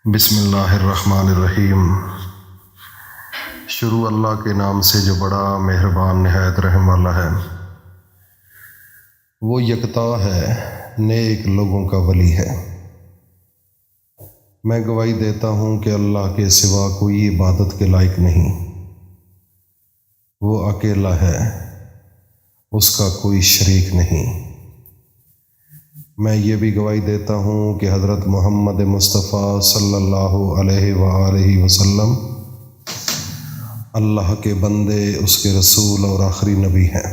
بسم اللہ الرحمن الرحیم۔ شروع اللہ کے نام سے جو بڑا مہربان نہایت رحم والا ہے۔ وہ یکتا ہے، نیک لوگوں کا ولی ہے۔ میں گواہی دیتا ہوں کہ اللہ کے سوا کوئی عبادت کے لائق نہیں۔ وہ اکیلا ہے، اس کا کوئی شریک نہیں۔ میں یہ بھی گواہی دیتا ہوں کہ حضرت محمد مصطفیٰ صلی اللہ علیہ وآلہ وسلم اللہ کے بندے، اس کے رسول اور آخری نبی ہیں۔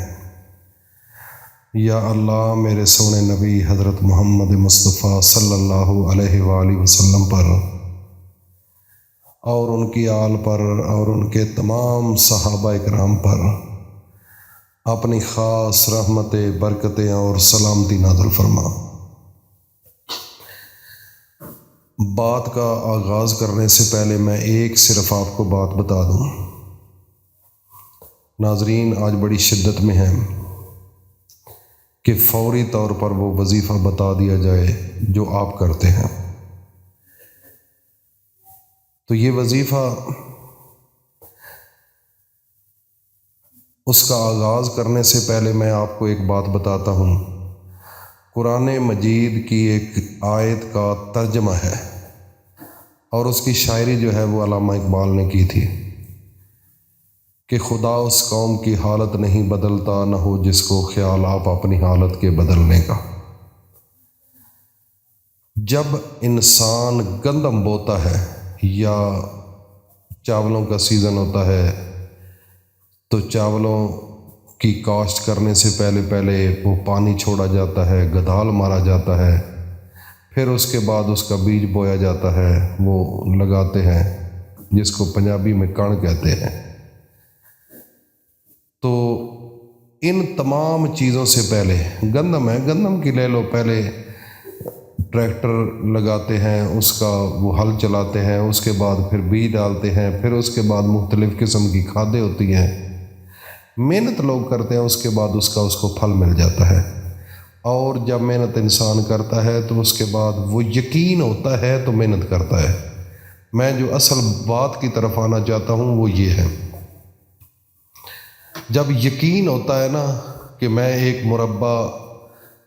یا اللہ میرے سونے نبی حضرت محمد مصطفیٰ صلی اللہ علیہ وآلہ وسلم پر اور ان کی آل پر اور ان کے تمام صحابہ اکرام پر اپنی خاص رحمتیں، برکتیں اور سلامتی نازل فرما۔ بات کا آغاز کرنے سے پہلے میں ایک صرف آپ کو بات بتا دوں۔ ناظرین آج بڑی شدت میں ہیں کہ فوری طور پر وہ وظیفہ بتا دیا جائے جو آپ کرتے ہیں۔ تو یہ وظیفہ، اس کا آغاز کرنے سے پہلے میں آپ کو ایک بات بتاتا ہوں۔ قرآن مجید کی ایک آیت کا ترجمہ ہے اور اس کی شاعری جو ہے وہ علامہ اقبال نے کی تھی کہ خدا اس قوم کی حالت نہیں بدلتا، نہ ہو جس کو خیال آپ اپنی حالت کے بدلنے کا۔ جب انسان گندم بوتا ہے یا چاولوں کا سیزن ہوتا ہے تو چاولوں کی کاشت کرنے سے پہلے وہ پانی چھوڑا جاتا ہے، گدھال مارا جاتا ہے، پھر اس کے بعد اس کا بیج بویا جاتا ہے، وہ لگاتے ہیں جس کو پنجابی میں کڑ کہتے ہیں۔ تو ان تمام چیزوں سے پہلے گندم ہے، گندم کی لے لو، پہلے ٹریکٹر لگاتے ہیں، اس کا وہ ہل چلاتے ہیں، اس کے بعد پھر بیج ڈالتے ہیں، پھر اس کے بعد مختلف قسم کی کھادیں ہوتی ہیں، محنت لوگ کرتے ہیں، اس کے بعد اس کو پھل مل جاتا ہے۔ اور جب محنت انسان کرتا ہے تو اس کے بعد وہ یقین ہوتا ہے تو محنت کرتا ہے۔ میں جو اصل بات کی طرف آنا چاہتا ہوں وہ یہ ہے، جب یقین ہوتا ہے نا کہ میں ایک مربع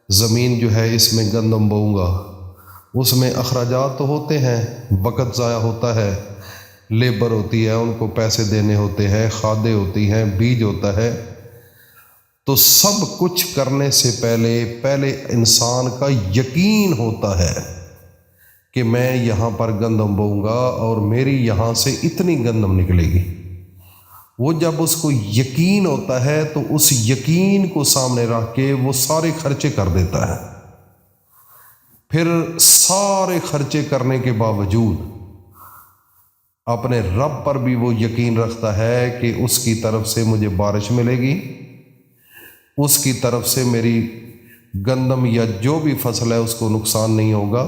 زمین جو ہے اس میں گندم بوؤں گا، اس میں اخراجات تو ہوتے ہیں، وقت ضائع ہوتا ہے، لیبر ہوتی ہے، ان کو پیسے دینے ہوتے ہیں، کھادیں ہوتی ہیں، بیج ہوتا ہے، تو سب کچھ کرنے سے پہلے انسان کا یقین ہوتا ہے کہ میں یہاں پر گندم بوؤں گا اور میری یہاں سے اتنی گندم نکلے گی۔ وہ جب اس کو یقین ہوتا ہے تو اس یقین کو سامنے رکھ کے وہ سارے خرچے کر دیتا ہے۔ پھر سارے خرچے کرنے کے باوجود اپنے رب پر بھی وہ یقین رکھتا ہے کہ اس کی طرف سے مجھے بارش ملے گی، اس کی طرف سے میری گندم یا جو بھی فصل ہے اس کو نقصان نہیں ہوگا۔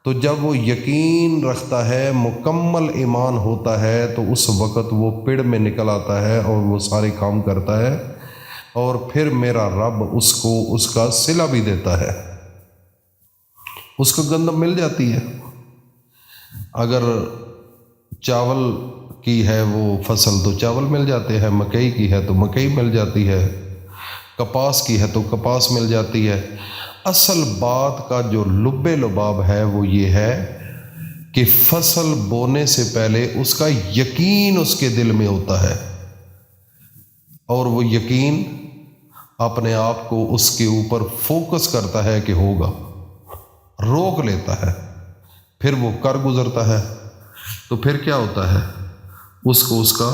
تو جب وہ یقین رکھتا ہے، مکمل ایمان ہوتا ہے، تو اس وقت وہ پیڑ میں نکل آتا ہے اور وہ سارے کام کرتا ہے، اور پھر میرا رب اس کو اس کا صلہ بھی دیتا ہے، اس کو گندم مل جاتی ہے۔ اگر چاول کی ہے وہ فصل تو چاول مل جاتے ہیں، مکئی کی ہے تو مکئی مل جاتی ہے، کپاس کی ہے تو کپاس مل جاتی ہے۔ اصل بات کا جو لب لباب ہے وہ یہ ہے کہ فصل بونے سے پہلے اس کا یقین اس کے دل میں ہوتا ہے، اور وہ یقین اپنے آپ کو اس کے اوپر فوکس کرتا ہے کہ ہوگا، روک لیتا ہے، پھر وہ کر گزرتا ہے، تو پھر کیا ہوتا ہے، اس کو اس کا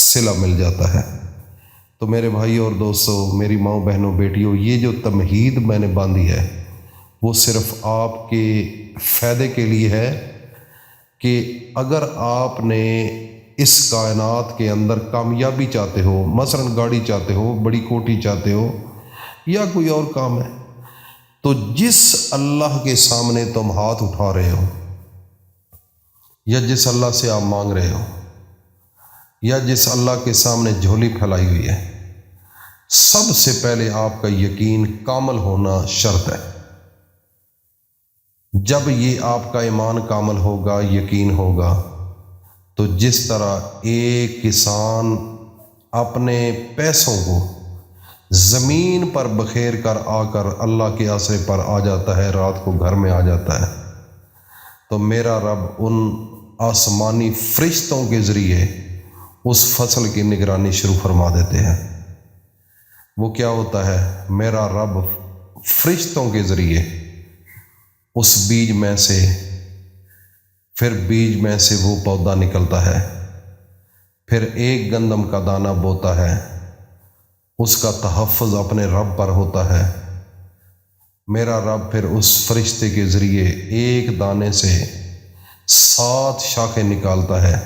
صلہ مل جاتا ہے۔ تو میرے بھائی اور دوستو، میری ماں بہنوں بیٹیوں، یہ جو تمہید میں نے باندھی ہے وہ صرف آپ کے فائدے کے لیے ہے کہ اگر آپ نے اس کائنات کے اندر کامیابی چاہتے ہو، مثلا گاڑی چاہتے ہو، بڑی کوٹھی چاہتے ہو، یا کوئی اور کام ہے، تو جس اللہ کے سامنے تم ہاتھ اٹھا رہے ہو، یا جس اللہ سے آپ مانگ رہے ہو، یا جس اللہ کے سامنے جھولی پھیلائی ہوئی ہے، سب سے پہلے آپ کا یقین کامل ہونا شرط ہے۔ جب یہ آپ کا ایمان کامل ہوگا، یقین ہوگا، تو جس طرح ایک کسان اپنے پیسوں کو زمین پر بکھیر کر آ کر اللہ کے آسرے پر آ جاتا ہے، رات کو گھر میں آ جاتا ہے، تو میرا رب ان آسمانی فرشتوں کے ذریعے اس فصل کی نگرانی شروع فرما دیتے ہیں۔ وہ کیا ہوتا ہے؟ میرا رب فرشتوں کے ذریعے اس بیج میں سے، پھر بیج میں سے وہ پودا نکلتا ہے، پھر ایک گندم کا دانہ بوتا ہے، اس کا تحفظ اپنے رب پر ہوتا ہے۔ میرا رب پھر اس فرشتے کے ذریعے ایک دانے سے 7 شاخیں نکالتا ہے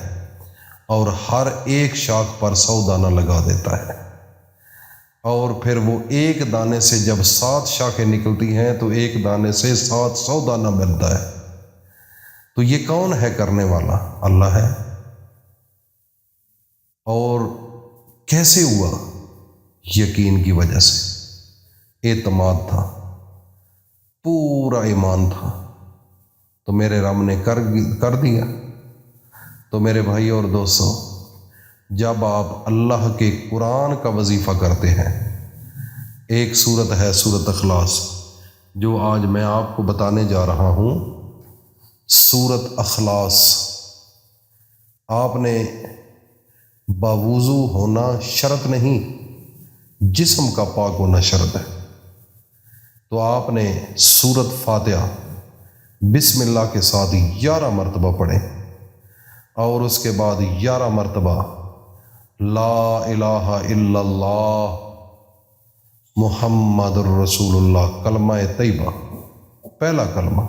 اور ہر ایک شاخ پر 100 دانہ لگا دیتا ہے، اور پھر وہ ایک دانے سے جب 7 شاخیں نکلتی ہیں تو ایک دانے سے 700 دانہ ملتا ہے۔ تو یہ کون ہے کرنے والا؟ اللہ ہے۔ اور کیسے ہوا؟ یقین کی وجہ سے، اعتماد تھا، پورا ایمان تھا، تو میرے رب نے کر دیا۔ تو میرے بھائی اور دوستو، جب آپ اللہ کے قرآن کا وظیفہ کرتے ہیں، ایک سورت ہے سورت اخلاص، جو آج میں آپ کو بتانے جا رہا ہوں، سورت اخلاص۔ آپ نے باوضو ہونا شرط نہیں، جسم کا پاک ہونا شرط ہے۔ تو آپ نے سورت فاتحہ بسم اللہ کے ساتھ 11 مرتبہ پڑھیں، اور اس کے بعد 11 مرتبہ لا الہ الا اللہ محمد الرسول اللہ، کلمہ طیبہ، پہلا کلمہ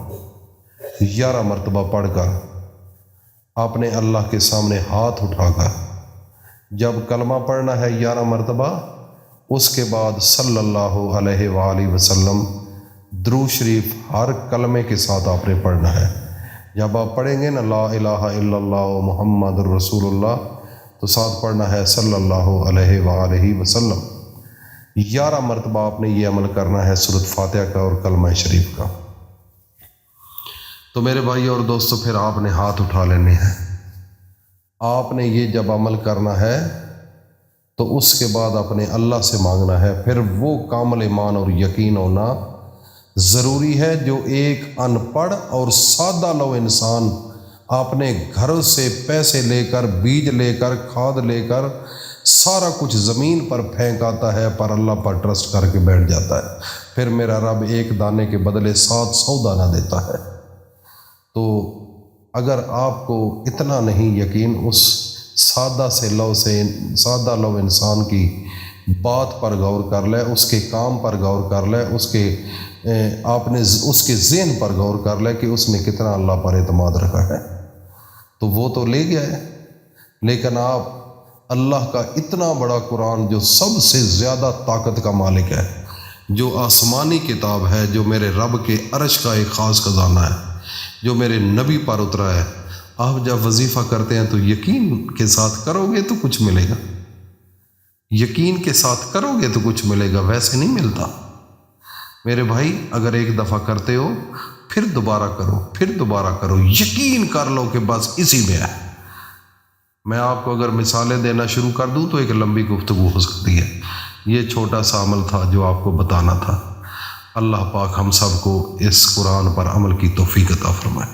11 مرتبہ پڑھ کر آپ نے اللہ کے سامنے ہاتھ اٹھا کر جب کلمہ پڑھنا ہے 11 مرتبہ، اس کے بعد صلی اللہ علیہ وآلہ وسلم درود شریف ہر کلمے کے ساتھ آپ نے پڑھنا ہے۔ جب آپ پڑھیں گے نا لا الہ الا اللہ محمد الرسول اللہ، تو ساتھ پڑھنا ہے صلی اللہ علیہ وآلہ وسلم۔ 11 مرتبہ آپ نے یہ عمل کرنا ہے سورۃ فاتحہ کا اور کلمہ شریف کا۔ تو میرے بھائی اور دوستو، پھر آپ نے ہاتھ اٹھا لینے ہیں۔ آپ نے یہ جب عمل کرنا ہے تو اس کے بعد اپنے اللہ سے مانگنا ہے۔ پھر وہ کامل ایمان اور یقین ہونا ضروری ہے جو ایک ان پڑھ اور سادہ لو انسان اپنے گھر سے پیسے لے کر، بیج لے کر، کھاد لے کر سارا کچھ زمین پر پھینک آتا ہے، پر اللہ پر ٹرسٹ کر کے بیٹھ جاتا ہے۔ پھر میرا رب ایک دانے کے بدلے 700 دانہ دیتا ہے۔ تو اگر آپ کو اتنا نہیں یقین اس سادہ لو انسان کی بات پر غور کر لے، اس کے کام پر غور کر لے، آپ نے اس کے ذہن پر غور کر لے کہ اس نے کتنا اللہ پر اعتماد رکھا ہے، تو وہ تو لے گیا ہے۔ لیکن آپ اللہ کا اتنا بڑا قرآن، جو سب سے زیادہ طاقت کا مالک ہے، جو آسمانی کتاب ہے، جو میرے رب کے عرش کا ایک خاص خزانہ ہے، جو میرے نبی پر اترا ہے، آپ جب وظیفہ کرتے ہیں تو یقین کے ساتھ کرو گے تو کچھ ملے گا، یقین کے ساتھ کرو گے تو کچھ ملے گا، ویسے نہیں ملتا۔ میرے بھائی، اگر ایک دفعہ کرتے ہو پھر دوبارہ کرو، پھر دوبارہ کرو، یقین کر لو کہ بس اسی میں ہے۔ میں آپ کو اگر مثالیں دینا شروع کر دوں تو ایک لمبی گفتگو ہو سکتی ہے۔ یہ چھوٹا سا عمل تھا جو آپ کو بتانا تھا۔ اللہ پاک ہم سب کو اس قرآن پر عمل کی توفیق عطا فرمائے۔